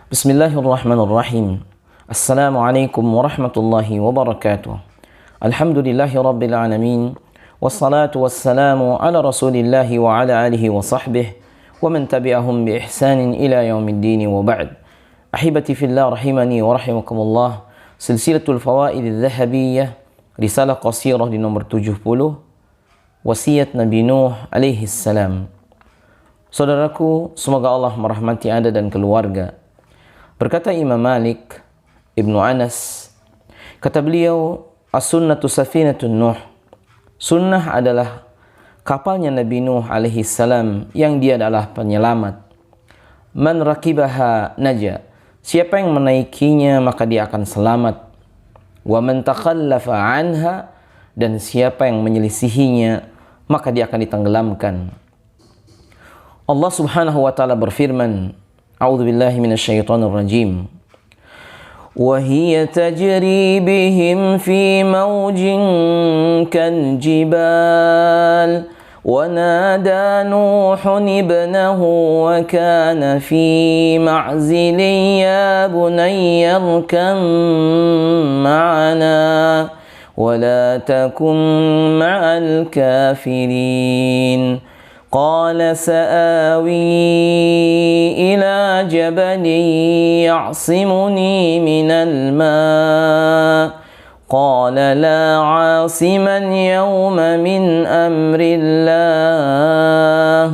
Bismillahirrahmanirrahim. Assalamualaikum warahmatullahi wabarakatuh. Alhamdulillahi rabbil alamin. Wassalatu wassalamu ala rasulillahi wa ala alihi wa sahbihi wa man tabi'ahum bi ihsanin ila yaumiddin wa ba'd. Ahibati fillah rahimani wa rahimakumullah. Silsilatul fawaid adh-dhahabiyyah, risalah qasirah di nomor 70, wasiat Nabi Nuh alaihi salam. Saudaraku, semoga Allah merahmati Anda dan keluarga. Berkata Imam Malik Ibnu Anas, kata beliau, as-sunnatu safinatun Nuh. Sunnah adalah kapalnya Nabi Nuh alaihi salam yang dia adalah penyelamat. Man rakibaha naja. Siapa yang menaikinya maka dia akan selamat. Wa man takhallafa anha, dan siapa yang menyelisihinya maka dia akan ditenggelamkan. Allah Subhanahu wa taala berfirman, A'udzu billahi minasyaitonir rajim. Wa hiya tajri bihim fi mawjin kaljibal wa nada Nuhun ibnahu wa kana fi ma'zilin ya bunayya irkam ma'ana wa la takum ma'al kafirin. قال سآوي إلى جبل يعصمني من الماء قال لا عاصم اليوم من أمر الله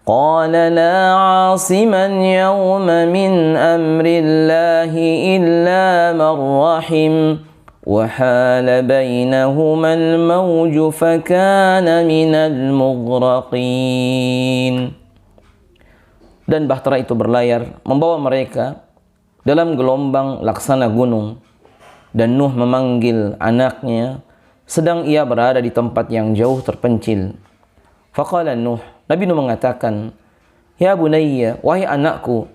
قال لا عاصم اليوم من أمر الله إلا من رحم وحال بينهما الموج فكان من المغرقين. Dan bahtera itu berlayar membawa mereka dalam gelombang laksana gunung, dan Nuh memanggil anaknya sedang ia berada di tempat yang jauh terpencil. Faqala Nuh, Nabi Nuh mengatakan, ya bunayya, wahai anakku,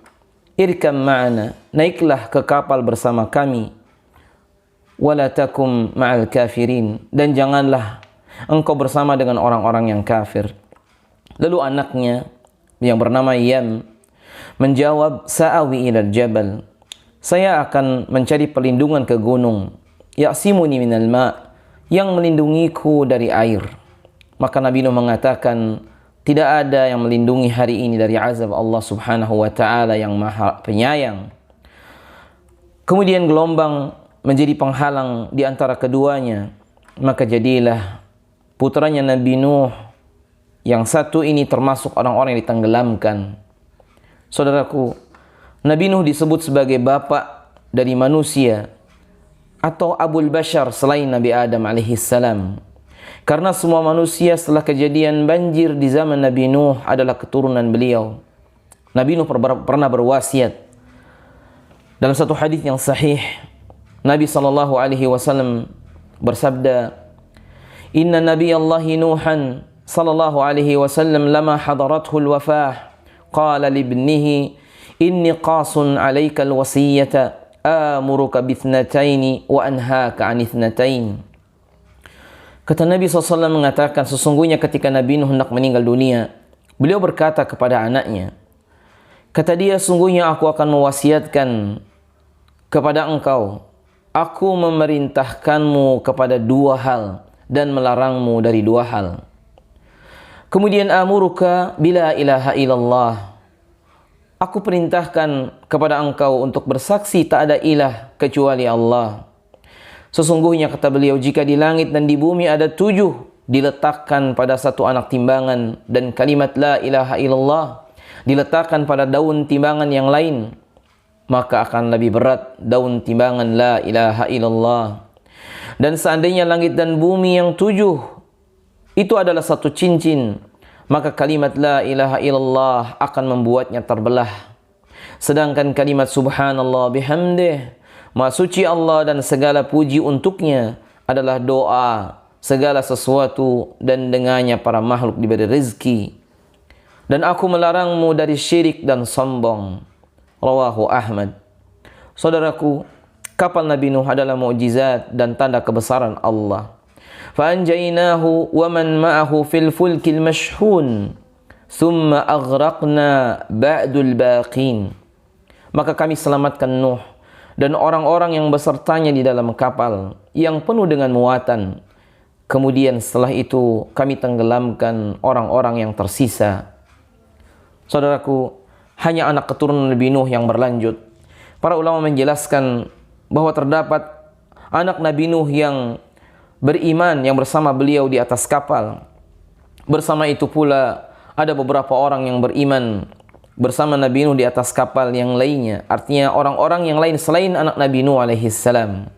irkam ma'ana, naiklah ke kapal bersama kami. Wala takum ma'al kafirin, dan janganlah engkau bersama dengan orang-orang yang kafir. Lalu anaknya yang bernama Yam menjawab, sa'awi ilal jabal, saya akan mencari perlindungan ke gunung, ya'simuni minal ma', yang melindungiku dari air. Maka Nabi Nuh mengatakan, tidak ada yang melindungi hari ini dari azab Allah Subhanahu wa ta'ala yang maha penyayang. Kemudian gelombang menjadi penghalang di antara keduanya, maka jadilah putranya Nabi Nuh yang satu ini termasuk orang-orang yang ditenggelamkan. Saudaraku, Nabi Nuh disebut sebagai bapak dari manusia atau Abul Bashar selain Nabi Adam alaihissalam, karena semua manusia setelah kejadian banjir di zaman Nabi Nuh adalah keturunan beliau. Nabi Nuh pernah berwasiat dalam satu hadis yang sahih. Nabi SAW bersabda, Inna Nabi Allahi Nuhan SAW lama hadarathul wafah qala libnihi inni qasun alaika alwasiyata amuruka bithnataini wa anhaka anithnatain. Kata Nabi SAW mengatakan, sesungguhnya ketika Nabi Nuh hendak meninggal dunia, beliau berkata kepada anaknya, kata dia, sungguhnya aku akan mewasiatkan kepada engkau, aku memerintahkanmu kepada dua hal dan melarangmu dari dua hal. Kemudian amuruka bila ilaha illallah, aku perintahkan kepada engkau untuk bersaksi tak ada ilah kecuali Allah. Sesungguhnya kata beliau, jika di langit dan di bumi ada 7 diletakkan pada satu anak timbangan, dan kalimat la ilaha illallah diletakkan pada daun timbangan yang lain, maka akan lebih berat daun timbangan la ilaha illallah. Dan seandainya langit dan bumi yang 7 itu adalah satu cincin, maka kalimat la ilaha illallah akan membuatnya terbelah. Sedangkan kalimat subhanallah bihamdih, maha suci Allah dan segala puji untuknya, adalah doa segala sesuatu, dan dengannya para makhluk diberi rezeki. Dan aku melarangmu dari syirik dan sombong. Rawahu Ahmad. Saudaraku, kapal Nabi Nuh adalah mukjizat dan tanda kebesaran Allah. Fa'anjainahu wa man ma'ahu fil fulkil mashhun thumma aghraqna ba'dul baqin. maka kami selamatkan Nuh dan orang-orang yang besertanya di dalam kapal yang penuh dengan muatan. Kemudian setelah itu kami tenggelamkan orang-orang yang tersisa. Saudaraku, hanya anak keturunan Nabi Nuh yang berlanjut. Para ulama menjelaskan bahwa terdapat anak Nabi Nuh yang beriman yang bersama beliau di atas kapal. Bersama itu pula ada beberapa orang yang beriman bersama Nabi Nuh di atas kapal yang lainnya. Artinya orang-orang yang lain selain anak Nabi Nuh alaihi salam.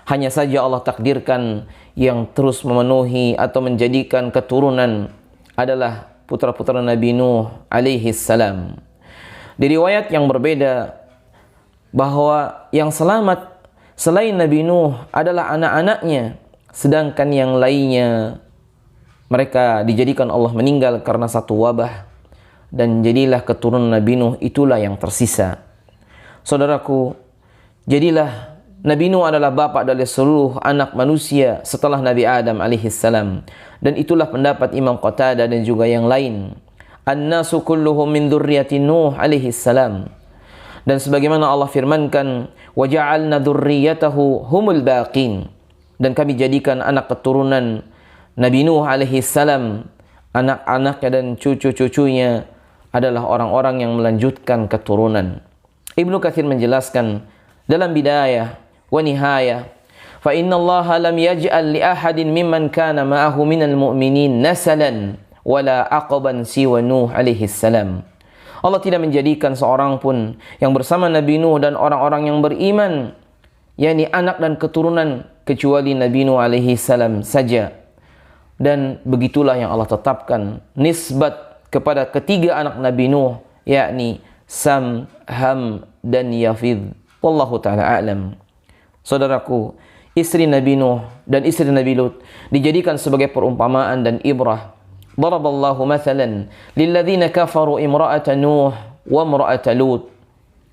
Hanya saja Allah takdirkan yang terus memenuhi atau menjadikan keturunan adalah putra-putra Nabi Nuh alaihi salam. Di riwayat yang berbeda bahwa yang selamat selain Nabi Nuh adalah anak-anaknya, sedangkan yang lainnya mereka dijadikan Allah meninggal karena satu wabah, dan jadilah keturunan Nabi Nuh itulah yang tersisa. Saudaraku, jadilah Nabi Nuh adalah bapa dari seluruh anak manusia setelah Nabi Adam alaihissalam, dan itulah pendapat Imam Qatadah dan juga yang lain. An-nasu kulluhum min dzurriyyati Nuh alaihissalam. Dan sebagaimana Allah firmankan, wa ja'alna dzurriyyatahu humul baqin, dan kami jadikan anak keturunan Nabi Nuh alaihi salam, anak-anaknya dan cucu-cucunya adalah orang-orang yang melanjutkan keturunan. Ibnu Katsir menjelaskan dalam Bidayah wa Nihayah, fa inna Allah lam yaj'al li ahadin mimman kana ma'ahu minal mu'minin nasalan wala aqaban siwa Nuh alaihi salam. Allah tidak menjadikan seorang pun yang bersama Nabi Nuh dan orang-orang yang beriman, yakni anak dan keturunan, kecuali Nabi Nuh alaihi salam saja. Dan begitulah yang Allah tetapkan nisbat kepada ketiga anak Nabi Nuh, yakni Sam, Ham, dan Yafid. Wallahu ta'ala a'lam. Saudaraku, istri Nabi Nuh dan istri Nabi Lut dijadikan sebagai perumpamaan dan ibrah. Daraballahu mathalan lilladzina kafaru imra'ata Nuh wa imra'ata Lut.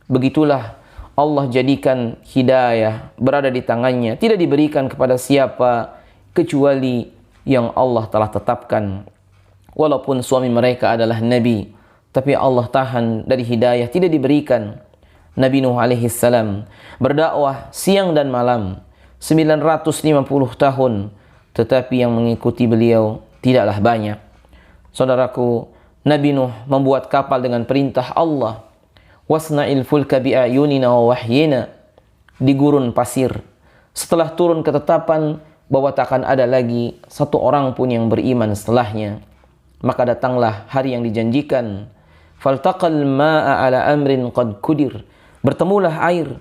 Begitulah Allah jadikan hidayah berada di tangannya, tidak diberikan kepada siapa kecuali yang Allah telah tetapkan. Walaupun suami mereka adalah Nabi, tapi Allah tahan dari hidayah, tidak diberikan. Nabi Nuh alaihi salam berdakwah siang dan malam 950 tahun, tetapi yang mengikuti beliau tidaklah banyak. Saudaraku, Nabi Nuh membuat kapal dengan perintah Allah. Wasna'il fulka bi'ayunina wa wahyina, di gurun pasir. Setelah turun ketetapan bahwa takkan ada lagi satu orang pun yang beriman setelahnya, maka datanglah hari yang dijanjikan. Faltaqal ma'a ala amrin qad kudir. Bertemulah air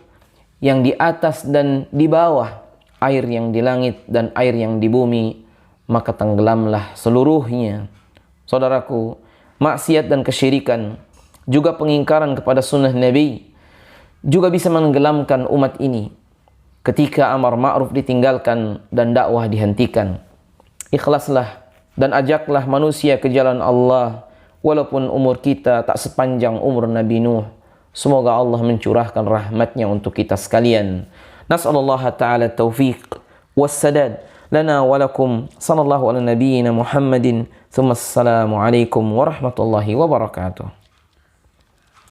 yang di atas dan di bawah, air yang di langit dan air yang di bumi, maka tenggelamlah seluruhnya. Saudaraku, maksiat dan kesyirikan, juga pengingkaran kepada sunnah Nabi, juga bisa menenggelamkan umat ini ketika amar ma'ruf ditinggalkan dan dakwah dihentikan. Ikhlaslah dan ajaklah manusia ke jalan Allah, walaupun umur kita tak sepanjang umur Nabi Nuh. Semoga Allah mencurahkan rahmatnya untuk kita sekalian. Nas'alullah ta'ala taufiq wassadad lana walakum. Sallallahu ala nabiyyina Muhammadin. Thumma assalamu alaikum warahmatullahi wabarakatuh.